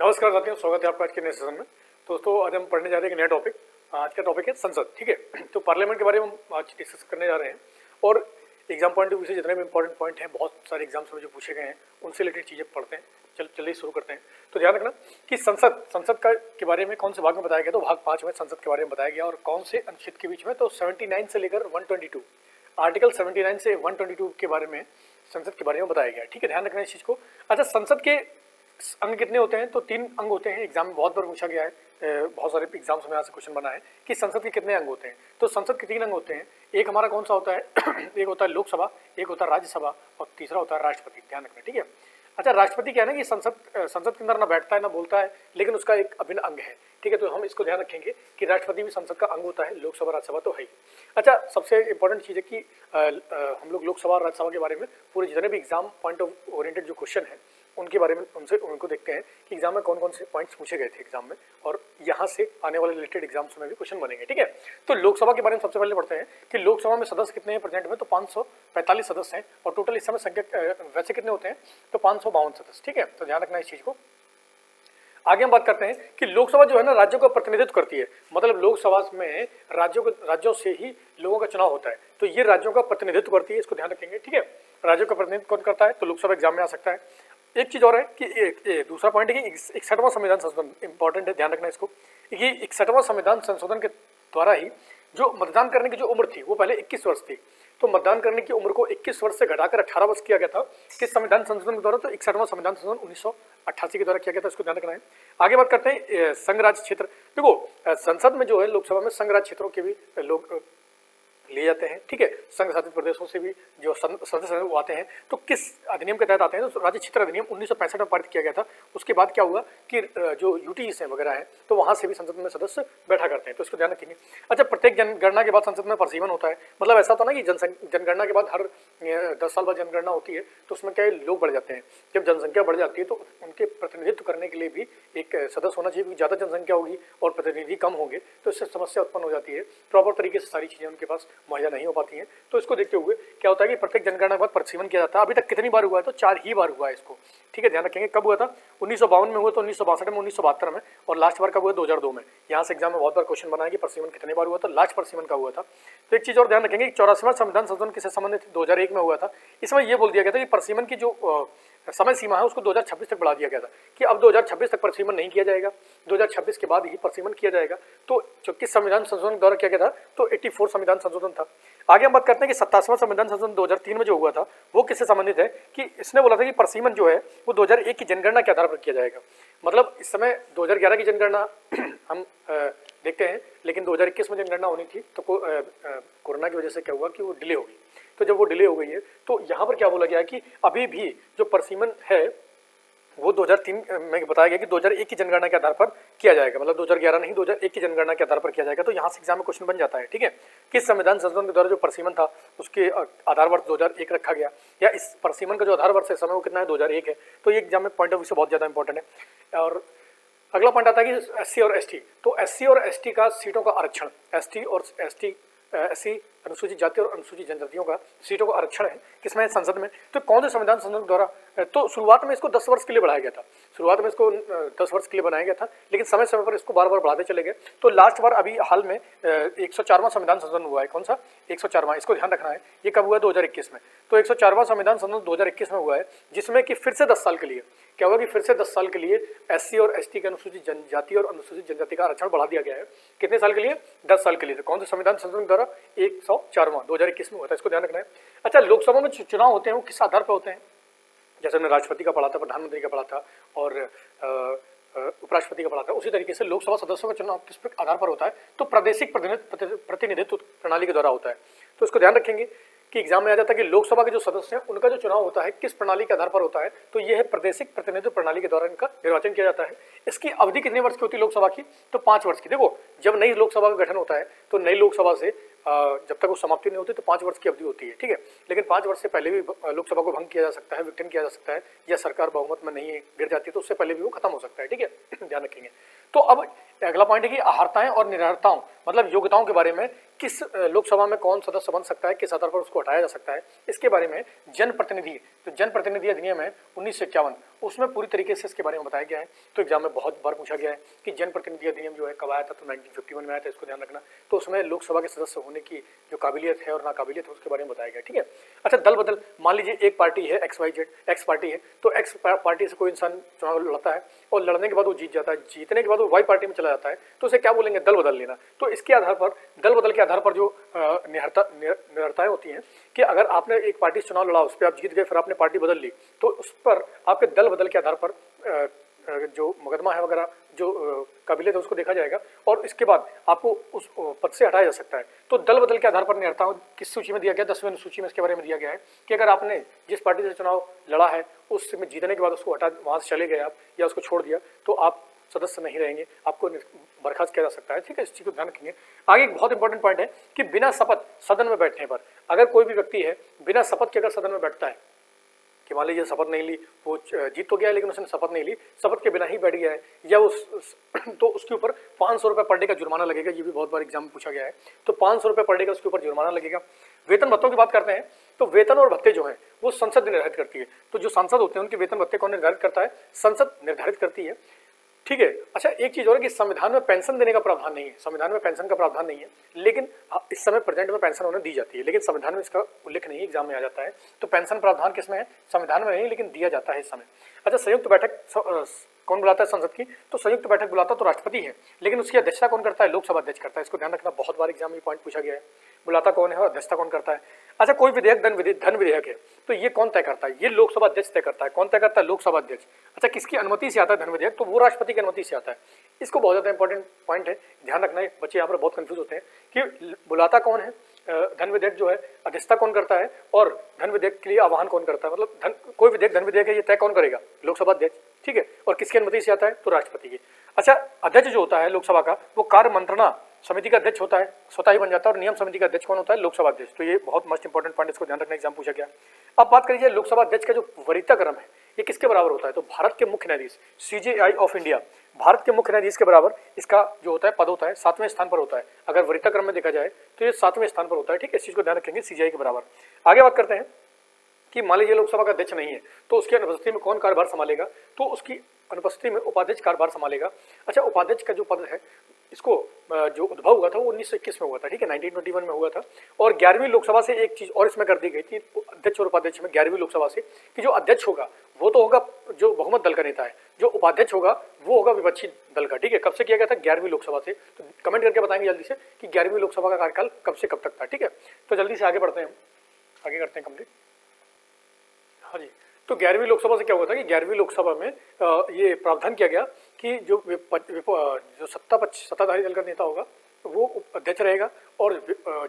नमस्कार साथियों, स्वागत है आपका आज के नए सेशन में। दोस्तों, आज हम पढ़ने जा रहे हैं एक नया टॉपिक। आज का टॉपिक है संसद। ठीक है, तो पार्लियामेंट के बारे में हम आज डिस्कस करने जा रहे हैं और एग्जाम पॉइंट ऑफ व्यू से जितने भी इंपॉर्टेंट पॉइंट हैं, बहुत सारे एग्जाम्स में जो पूछे गए हैं उनसे रिलेटेड चीज़ें पढ़ते हैं। चलिए शुरू करते हैं। तो ध्यान रखना कि संसद के बारे में कौन से भाग में बताया गया, तो भाग 5 में संसद के बारे में बताया गया और कौन से अनुच्छेद के बीच में, तो 79 से लेकर 122, आर्टिकल 79 से 122 के बारे में संसद के बारे में बताया गया। ठीक है, ध्यान रखना इस चीज़ को। अच्छा, संसद के अंग कितने होते हैं, तो 3 अंग होते हैं। एग्जाम में बहुत बार पूछा गया है, बहुत सारे एग्जाम्स में यहाँ से क्वेश्चन बना है कि संसद के कितने अंग होते हैं। तो संसद के 3 अंग होते हैं। एक हमारा कौन सा होता है एक होता है लोकसभा, एक होता है राज्यसभा और तीसरा होता है राष्ट्रपति। ध्यान रखना, ठीक है। अच्छा, राष्ट्रपति क्या है ना कि संसद के अंदर ना बैठता है ना बोलता है, लेकिन उसका एक अभिन्न अंग है। ठीक है, तो हम इसको ध्यान रखेंगे कि राष्ट्रपति भी संसद का अंग होता है, लोकसभा राज्यसभा तो है ही। अच्छा, सबसे इंपॉर्टेंट चीज़ है कि हम लोग लोकसभा और राज्यसभा के बारे में पूरे जितने भी एग्जाम पॉइंट ऑफ ओरिएंटेड जो क्वेश्चन है उनके बारे में उनको देखते हैं कि एग्जाम में कौन कौन से पॉइंट्स पूछे गए थे एग्जाम में, और यहाँ से आने वाले रिलेटेड एग्जाम्स में भी क्वेश्चन बनेंगे। ठीक है, तो लोकसभा के बारे में सबसे पहले पढ़ते हैं कि लोकसभा में सदस्य कितने हैं प्रेजेंट में, तो 545 सदस्य हैं और टोटल इस समय संख्या वैसे कितने होते हैं, तो 552 सदस्य। ठीक है, तो ध्यान रखना इस चीज़ को। आगे हम बात करते हैं कि लोकसभा जो है ना राज्यों का प्रतिनिधित्व करती है। मतलब लोकसभा में राज्यों से ही लोगों का चुनाव होता है, तो ये राज्यों का प्रतिनिधित्व करती है, इसको ध्यान रखेंगे। ठीक है, राज्यों का प्रतिनिधित्व कौन करता है, तो लोकसभा एग्जाम में आ सकता है। एक चीज और है कि दूसरा पॉइंट है कि 61वां संविधान संशोधन इंपॉर्टेंट है, ध्यान रखना इसको। कि 61वां संविधान संशोधन के द्वारा ही जो मतदान करने की जो उम्र थी वो पहले 21 वर्ष थी, तो मतदान करने की उम्र को 21 वर्ष से घटाकर 18 वर्ष किया गया था किस संविधान संशोधन के द्वारा, तो 61वां संविधान संशोधन 1988 के द्वारा किया गया था, इसको ध्यान रखना है। आगे बात करते हैं संघ राज्य क्षेत्र। देखो, संसद में जो है लोकसभा में संघ राज्य क्षेत्रों के भी लोग लिए जाते हैं। ठीक है, संघ शासित प्रदेशों से भी जो सदस्य वो आते हैं, तो किस अधिनियम के तहत आते हैं, तो राज्य क्षेत्र अधिनियम 1965 में पारित किया गया था। उसके बाद क्या हुआ कि जो यूटीज हैं वगैरह है, तो वहां से भी संसद में सदस्य बैठा करते हैं, तो इसको ध्यान रखेंगे। अच्छा, प्रत्येक जनगणना के बाद संसद में प्रसीमन होता है। मतलब ऐसा होता है ना कि जनगणना के बाद हर 10 साल बाद जनगणना होती है, तो उसमें क्या लोग बढ़ जाते हैं। जब जनसंख्या बढ़ जाती है तो उनके प्रतिनिधित्व करने के लिए भी एक सदस्य होना चाहिए, क्योंकि ज़्यादा जनसंख्या होगी और प्रतिनिधि कम होंगे तो इससे समस्या उत्पन्न हो जाती है। प्रॉपर तरीके से सारी चीज़ें उनके पास मुहैया नहीं हो पाती हैं। तो इसको देखते हुए क्या होता है कि प्रत्येक जनगणना के बाद प्रसीमन किया जाता है। अभी तक कितनी बार हुआ है, तो 4 ही बार हुआ है इसको। ठीक है, ध्यान रखेंगे। कब हुआ था, 1952 में हुआ, तो 1962 में, 1972 में, और लास्ट बार कब हुआ, 2002 में। यहाँ से एग्जाम में बहुत बार क्वेश्चन बना है कि प्रसीमन कितने बार हुआ था, लास्ट प्रसीमन का हुआ था। तो एक चीज़ और ध्यान रखेंगे, 84वां संविधान संशोधन किससे संबंधित 2001 में हुआ था। इसमें यह बोल दिया गया था कि प्रसीमन की जो समय सीमा है उसको 2026 तक बढ़ा दिया गया था कि अब 2026 तक प्रसीमन नहीं किया जाएगा, 2026 के बाद ही प्रसीमन किया जाएगा। तो जो किस संविधान संशोधन द्वारा किया गया था, तो 84 संविधान संशोधन था। आगे हम बात करते हैं कि 27वां संविधान संशोधन 2003 में जो हुआ था वो किससे संबंधित है, कि इसने बोला था कि प्रसीमन जो है वो 2001 की जनगणना के आधार पर किया जाएगा। मतलब इस समय 2011 की जनगणना हम देखते हैं, लेकिन 2021 में जनगणना होनी थी, तो कोरोना की वजह से क्या हुआ कि वो डिले हो गई। तो जब वो डिले हो गई है, तो यहाँ पर क्या बोला गया है कि अभी भी जो प्रसीमन है वो 2003 में बताया गया कि 2001 की जनगणना के आधार पर किया जाएगा। मतलब 2011 नहीं, 2001 की जनगणना के आधार पर किया जाएगा। तो यहाँ से एग्जाम में क्वेश्चन बन जाता है। ठीक है, किस संविधान संशोधन के द्वारा जो प्रसीमन था उसके आधार वर्ष 2001 रखा गया, या इस प्रसीमन का जो आधार वर्ष है समय वो कितना है, 2001 है। तो ये एग्जाम में पॉइंट ऑफ व्यू से बहुत ज़्यादा इंपॉर्टेंट है। और अगला पॉइंट आता है कि एससी और एसटी। तो एससी और एसटी का सीटों का आरक्षण, एससी अनुसूचित जाति और अनुसूचित जनजातियों का सीटों का आरक्षण है किसमें, संसद में। तो कौन से संविधान संशोधन द्वारा, तो शुरुआत में इसको 10 वर्ष के लिए बढ़ाया गया था। शुरुआत में इसको 10 वर्ष के लिए बनाया गया था, लेकिन समय समय पर इसको बार बार बढ़ाते चले गए। तो लास्ट बार अभी हाल में 104वां संविधान संशोधन हुआ है। कौन सा, 104वां, इसको ध्यान रखना है। ये कब हुआ, 2021 में। तो 104वां संविधान संशोधन 2021 में हुआ है, जिसमें कि फिर से 10 साल के लिए क्या हुआ कि फिर से 10 साल के लिए एससी और एसटी के अनुसूचित जनजाति और अनुसूचित जनजाति का आरक्षण बढ़ा दिया गया है। कितने साल के लिए, 10 साल के लिए। तो कौन से संविधान संशोधन द्वारा, 104वां 2021 में हुआ था, इसको ध्यान रखना है। अच्छा, लोकसभा में चुनाव होते हैं वो किस आधार पर होते हैं, जैसे हमने राष्ट्रपति का पढ़ा था, प्रधानमंत्री का पढ़ा था और उपराष्ट्रपति का पढ़ा था, उसी तरीके से लोकसभा सदस्यों का चुनाव किस आधार पर होता है, तो प्रादेशिक प्रतिनिधित्व प्रणाली के द्वारा होता है। तो इसको ध्यान रखेंगे कि एग्जाम में आ जाता है कि लोकसभा के जो सदस्य हैं उनका जो चुनाव होता है किस प्रणाली के आधार पर होता है, तो यह है प्रादेशिक प्रतिनिधित्व प्रणाली के द्वारा इनका निर्वाचन किया जाता है। इसकी अवधि कितने वर्ष की होती है लोकसभा की, तो 5 वर्ष की। देखो, जब नई लोकसभा का गठन होता है तो नई लोकसभा से जब तक वो समाप्ति नहीं होती तो 5 वर्ष की अवधि होती है, ठीक है। लेकिन 5 वर्ष से पहले भी लोकसभा को भंग किया जा सकता है, विघटन किया जा सकता है, या सरकार बहुमत में नहीं गिर जाती तो उससे पहले भी वो खत्म हो सकता है, ठीक है। ध्यान रखेंगे। तो अब अगला पॉइंट है कि अहर्ताएं और निरर्हताओं मतलब योग्यताओं के बारे में, किस लोकसभा में कौन सदस्य बन सकता है, किस आधार पर उसको हटाया जा सकता है, इसके बारे में जनप्रतिनिधि, तो जनप्रतिनिधि अधिनियम है 1951, उसमें पूरी तरीके से इसके बारे में बताया गया है। तो एग्जाम में बहुत बार पूछा गया है कि जनप्रतिनिधि अधिनियम जो है कब आया था, तो 1951 में आया था, इसको ध्यान रखना। तो उसमें लोकसभा के सदस्य होने की जो काबिलियत है और नाकाबिलियत है उसके बारे में बताया गया, ठीक है। अच्छा, दल बदल, मान लीजिए एक पार्टी है XYZ, एक्स पार्टी है, तो एक्स पार्टी से कोई इंसान चुनाव लड़ता है और लड़ने के बाद वो जीत जाता है, जीतने के बाद वो वाई पार्टी में चला जाता है, तो उसे क्या बोलेंगे, दल बदल लेना। तो इसके आधार पर, दल बदल के आधार पर जो निरर्हताएं होती हैं कि अगर आपने एक पार्टी से चुनाव लड़ा, उस पर आप जीत गए, फिर आपने पार्टी बदल ली, तो उस पर आपके दल बदल के आधार पर जो मुकदमा है वगैरह, जो काबिलियत है उसको देखा जाएगा और इसके बाद आपको उस पद से हटाया जा सकता है। तो दल बदल के आधार पर निरर्हता किस सूची में दिया गया, 10वीं अनुसूची में इसके बारे में दिया गया है कि अगर आपने जिस पार्टी से चुनाव लड़ा है उसमें जीतने के बाद उसको हटा, वहाँ से चले गए आप या उसको छोड़ दिया, तो आप सदस्य नहीं रहेंगे, आपको बर्खास्त किया जा सकता है, ठीक है। इस चीज को ध्यान रखेंगे। आगे एक बहुत इंपॉर्टेंट पॉइंट है कि बिना शपथ सदन में बैठने पर, अगर कोई भी व्यक्ति है बिना शपथ के अगर सदन में बैठता है, कि मान लीजिए शपथ नहीं ली, वो जीत तो गया है लेकिन उसने शपथ नहीं ली, शपथ के बिना ही बैठ गया है, या तो उसके ऊपर 500 रुपये पर डे का जुर्माना लगेगा। ये भी बहुत बार एग्जाम में पूछा गया है। तो 500 रुपये पर डे का उसके ऊपर जुर्माना लगेगा। वेतन भत्तों की बात करते हैं तो वेतन और भत्ते जो हैं वो संसद निर्धारित करती है। तो जो सांसद होते हैं उनके वेतन भत्ते कौन निर्धारित करता है, संसद निर्धारित करती है, ठीक है। अच्छा, एक चीज और है कि संविधान में पेंशन देने का प्रावधान नहीं है, संविधान में पेंशन का प्रावधान नहीं है, लेकिन इस समय प्रेजेंट में पेंशन उन्हें दी जाती है, लेकिन संविधान में इसका उल्लेख नहीं, एग्जाम में आ जाता है। तो पेंशन प्रावधान किसमें है, संविधान में नहीं, लेकिन दिया जाता है इस समय। अच्छा, संयुक्त बैठक कौन बुलाता है संसद की, तो संयुक्त बैठक बुलाता तो राष्ट्रपति है, लेकिन उसकी अध्यक्षता कौन करता है, लोकसभा अध्यक्ष करता है। इसको ध्यान रखना, बहुत बार एग्जाम में पॉइंट पूछा गया है, बुलाता कौन है और अध्यक्षता कौन करता है। अच्छा, कोई विधेयक धन विधेयक है तो ये कौन तय करता है, ये लोकसभा अध्यक्ष तय करता है। कौन तय करता है, लोकसभा अध्यक्ष। अच्छा, किसकी अनुमति से आता है धन विधेयक, तो वो राष्ट्रपति की अनुमति से आता है। इसको बहुत ज्यादा इंपॉर्टेंट पॉइंट है, ध्यान रखना है। बच्चे यहाँ पर बहुत कंफ्यूज होते हैं कि बुलाता कौन है, धन विधेयक जो है अध्यक्षता कौन करता है, और धन विधेयक के लिए आह्वान कौन करता है, मतलब कोई विधेयक धन विधेयक है ये तय कौन करेगा, लोकसभा अध्यक्ष, ठीक है। और किसकी अनुमति से आता है, तो राष्ट्रपति की। अच्छा, अध्यक्ष जो होता है लोकसभा का वो कार्य मंत्रणा समिति का अध्यक्ष होता है, स्वतः ही बन जाता है, और नियम समिति का अध्यक्ष कौन होता है, लोकसभा अध्यक्ष। तो ये बहुत मोस्ट इंपॉर्टेंट पॉइंट, इसको ध्यान रखना, एग्जाम पूछा गया। अब बात करिए लोकसभा अध्यक्ष का जो वरीयता क्रम है ये किसके बराबर होता है, तो भारत के मुख्य न्यायाधीश CJI ऑफ इंडिया, भारत के मुख्य न्यायाधीश के बराबर इसका जो होता है पद होता है, 7वें स्थान पर होता है। अगर वरीयता क्रम में देखा जाए तो ये 7वें स्थान पर होता है, ठीक है। इस चीज को ध्यान रखेंगे, CJI के बराबर। आगे बात करते हैं कि मान लीजिए लोकसभा का अध्यक्ष नहीं है तो उसकी अनुपस्थिति में कौन कार्यभार संभालेगा, तो उसकी अनुपस्थिति में उपाध्यक्ष कार्यभार संभालेगा। अच्छा, उपाध्यक्ष का जो पद है इसको जो उद्भव हुआ था वो 1921 में हुआ था, ठीक है, 1921 में हुआ था। और 11वीं लोकसभा से एक चीज और इसमें कर दी गई थी अध्यक्ष और उपाध्यक्ष में, 11वीं लोकसभा से, कि जो अध्यक्ष होगा वो तो होगा जो बहुमत दल का नेता है, जो उपाध्यक्ष होगा वो होगा विपक्षी दल का, ठीक है। कब से किया गया था, 11वीं लोकसभा से। तो कमेंट करके बताएंगे जल्दी से कि 11वीं लोकसभा का कार्यकाल कब से कब तक था, ठीक है। तो जल्दी से आगे बढ़ते हैं, आगे करते हैं कंप्लीट। हाँ जी, तो 11वीं लोकसभा से क्या हुआ था कि 11वीं लोकसभा में ये प्रावधान किया गया कि जो सत्ताधारी दल का नेता होगा वो अध्यक्ष रहेगा, और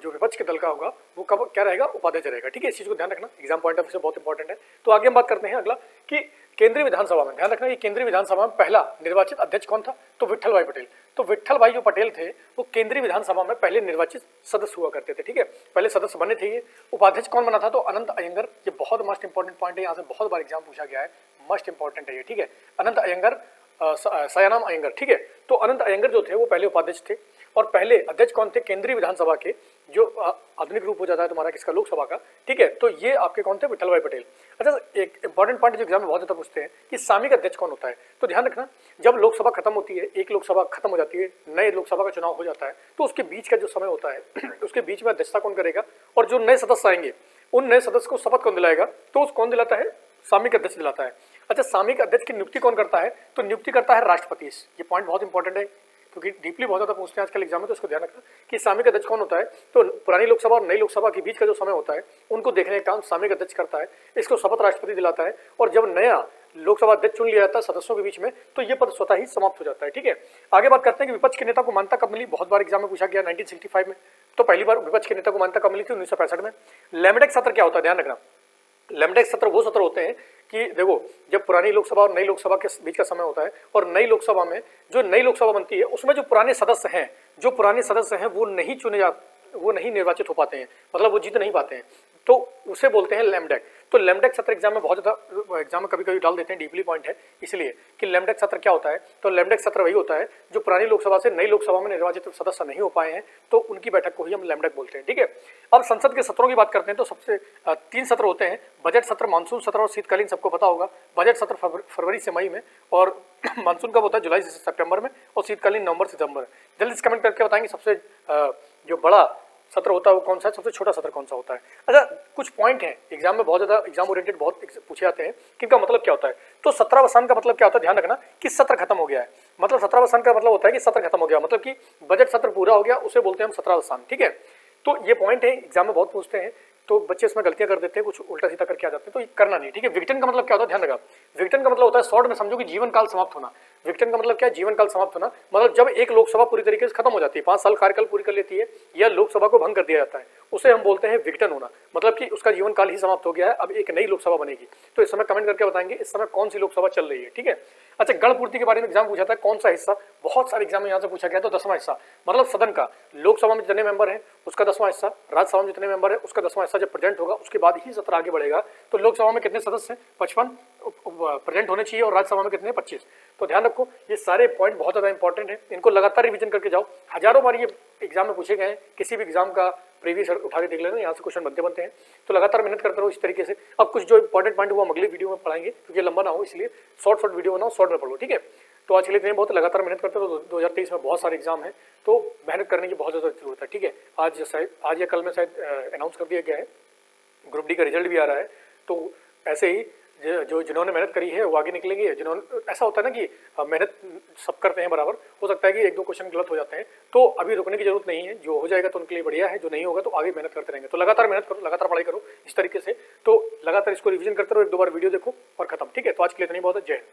जो विपक्ष के दल का होगा वो कब क्या रहेगा, उपाध्यक्ष रहेगा, ठीक है। इस चीज को ध्यान रखना, एग्जाम पॉइंट ऑफ व्यू से बहुत इंपॉर्टेंट है। तो आगे हम बात करते हैं अगला कि केंद्रीय विधानसभा में, ध्यान रखना कि केंद्रीय विधानसभा में पहला निर्वाचित अध्यक्ष कौन था, तो विट्ठल भाई पटेल। तो विट्ठल भाई जो पटेल थे वो केंद्रीय विधानसभा में पहले निर्वाचित सदस्य हुआ करते थे, ठीक है, पहले सदस्य बने थे ये। उपाध्यक्ष कौन बना था, तो अनंत अयंगर। ये बहुत मोस्ट इंपॉर्टेंट पॉइंट है, यहाँ से बहुत बार एग्जाम पूछा गया है, मोस्ट इंपॉर्टेंट है ये, ठीक है। अनंत अयंगर, सयानाम अयंगर, ठीक है। तो अनंत अयंगर जो थे वो पहले उपाध्यक्ष थे, और पहले अध्यक्ष कौन थे, केंद्रीय विधानसभा के, जो आधुनिक रूप हो जाता है तुम्हारा किसका, लोकसभा का, ठीक है। तो ये आपके कौन थे, विट्ठल भाई पटेल। अच्छा, एक इंपॉर्टेंट पॉइंट जो एग्जाम में बहुत ज्यादा पूछते हैं कि सामयिक अध्यक्ष कौन होता है, तो ध्यान रखना जब लोकसभा खत्म होती है, एक लोकसभा खत्म हो जाती है, नए लोकसभा का चुनाव हो जाता है, तो उसके बीच का जो समय होता है उसके बीच में अध्यक्षता कौन करेगा, और जो नए सदस्य आएंगे उन नए सदस्य को शपथ कौन दिलाएगा, तो उस कौन दिलाता है, सामयिक अध्यक्ष दिलाता है। अच्छा, सामयिक अध्यक्ष की नियुक्ति कौन करता है, तो नियुक्ति करता है राष्ट्रपति। ये पॉइंट बहुत इंपॉर्टेंट है क्योंकि डीपली बहुत ज्यादा पूछते हैं आजकल एग्जाम में, तो इसको ध्यान रखना कि सामयिक अध्यक्ष कौन होता है। तो पुरानी लोकसभा और नई लोकसभा के बीच का जो समय होता है उनको देखने का काम सामयिक अध्यक्ष करता है, इसको शपथ राष्ट्रपति दिलाता है, और जब नया लोकसभा अध्यक्ष चुन लिया जाता है सदस्यों के बीच में तो ये पद स्वतः ही समाप्त हो जाता है, ठीक है। आगे बात करते हैं कि विपक्ष के नेता को मान्यता कब मिली, बहुत बार एग्जाम में पूछा गया, 1965 में। तो पहली बार विपक्ष के नेता को मान्यता कब मिली थी, 1965 में। लेमडेक सत्र क्या होता है, ध्यान रखना, लेमडेक सत्र वो सत्र होते हैं कि देखो जब पुरानी लोकसभा और नई लोकसभा के बीच का समय होता है, और नई लोकसभा में जो नई लोकसभा बनती है उसमें जो पुराने सदस्य हैं वो नहीं चुने वो नहीं निर्वाचित हो पाते हैं, मतलब वो जीत नहीं पाते हैं, तो उसे बोलते हैं लैम्डेक। तो लैम्डेक सत्र एग्जाम में बहुत ज़्यादा एग्जाम में कभी कभी डाल देते हैं, डीपली पॉइंट है इसलिए कि लैम्डेक सत्र क्या होता है। तो लैम्डेक सत्र वही होता है जो पुरानी लोकसभा से नई लोकसभा में निर्वाचित सदस्य नहीं हो पाए हैं, तो उनकी बैठक को ही हम लैम्डेक बोलते हैं, ठीक है। अब संसद के सत्रों की बात करते हैं तो सबसे 3 सत्र होते हैं, बजट सत्र, मानसून सत्र और शीतकालीन, सबको पता होगा। बजट सत्र फरवरी से मई में, और मानसून कब होता है, जुलाई से सितंबर में, और शीतकालीन नवंबर से दिसंबर। जल्दी से कमेंट करके बताएंगे सबसे जो बड़ा सत्र होता है वो कौन सा है, सबसे छोटा सत्र कौन सा होता है। अच्छा, कुछ पॉइंट हैं एग्जाम में, बहुत ज़्यादा एग्जाम ओरिएंटेड बहुत पूछे जाते हैं कि इनका मतलब क्या होता है। तो सत्रावसान का मतलब क्या होता है, ध्यान रखना कि सत्र खत्म हो गया है, मतलब सत्रावसान का मतलब होता है कि सत्र खत्म हो गया, मतलब कि बजट सत्र पूरा हो गया, उसे बोलते हैं हम सत्रावसान, ठीक है। तो ये पॉइंट है, एग्जाम में बहुत पूछते हैं, तो बच्चे इसमें गलतियां कर देते हैं, कुछ उल्टा सीधा करके आ जाते हैं, तो ये करना नहीं, ठीक है। विघटन का मतलब क्या होता है, ध्यान रखा, विघटन का मतलब होता है शॉर्ट में समझो कि जीवन काल समाप्त होना। विघटन का मतलब क्या है, जीवन काल समाप्त होना, मतलब जब एक लोकसभा पूरी तरीके से खत्म हो जाती है, 5 साल कार्यकाल पूरी कर लेती है या लोकसभा को भंग कर दिया जाता है, उसे हम बोलते हैं विघटन होना, मतलब कि उसका जीवन काल ही समाप्त हो गया है, अब एक नई लोकसभा बनेगी। तो इस समय कमेंट करके बताएंगे इस समय कौन सी लोकसभा चल रही है, ठीक है। अच्छा, गणपूर्ति के बारे में एग्जाम पूछा था, कौन सा हिस्सा, बहुत सारे एग्जाम में यहाँ से पूछा गया, तो 10वां हिस्सा, मतलब सदन का, लोकसभा में जितने मेंबर हैं उसका 10वां हिस्सा, राज्यसभा में जितने मेंबर हैं उसका 10वां हिस्सा जब प्रेजेंट होगा उसके बाद ही सत्र आगे बढ़ेगा। तो लोकसभा में कितने सदस्य हैं, 55 प्रेजेंट होने चाहिए, और राज्यसभा में कितने, 25। तो ध्यान रखो, ये सारे पॉइंट बहुत ज़्यादा इंपॉर्टेंट है, इनको लगातार रिवीजन करके जाओ, हजारों बार ये एग्जाम में पूछे गए हैं, किसी भी एग्जाम का प्रीवियस उठा के देख लेना, यहाँ से क्वेश्चन बनते हैं, तो लगातार मेहनत करते रहो इस तरीके से। अब कुछ जो इंपॉर्टेंट पॉइंट हुआ हम अगले वीडियो में पढ़ाएंगे, क्योंकि लंबा ना हो इसलिए शॉर्ट वीडियो बनाओ, शॉर्ट में पढ़ो, ठीक है। तो आज के लिए इतने, बहुत लगातार मेहनत करते रहो, 2023 में बहुत सारे एग्जाम है, तो मेहनत करने की बहुत ज़्यादा जरूरत है, ठीक है। आज या कल में शायद अनाउंस कर दिया गया है, ग्रुप डी का रिजल्ट भी आ रहा है, तो ऐसे ही जो जिन्होंने मेहनत करी है वो आगे निकलेंगे। जिन्होंने, ऐसा होता है ना कि मेहनत सब करते हैं बराबर, हो सकता है कि 1-2 क्वेश्चन गलत हो जाते हैं, तो अभी रुकने की जरूरत नहीं है, जो हो जाएगा तो उनके लिए बढ़िया है, जो नहीं होगा तो आगे मेहनत करते रहेंगे। तो लगातार मेहनत करो, लगातार पढ़ाई करो इस तरीके से, तो लगातार इसको रिवीजन करते रहो, 1-2 बार वीडियो देखो और खत्म, ठीक है। तो आज के लिए इतनी बहुत है, जय हिंद।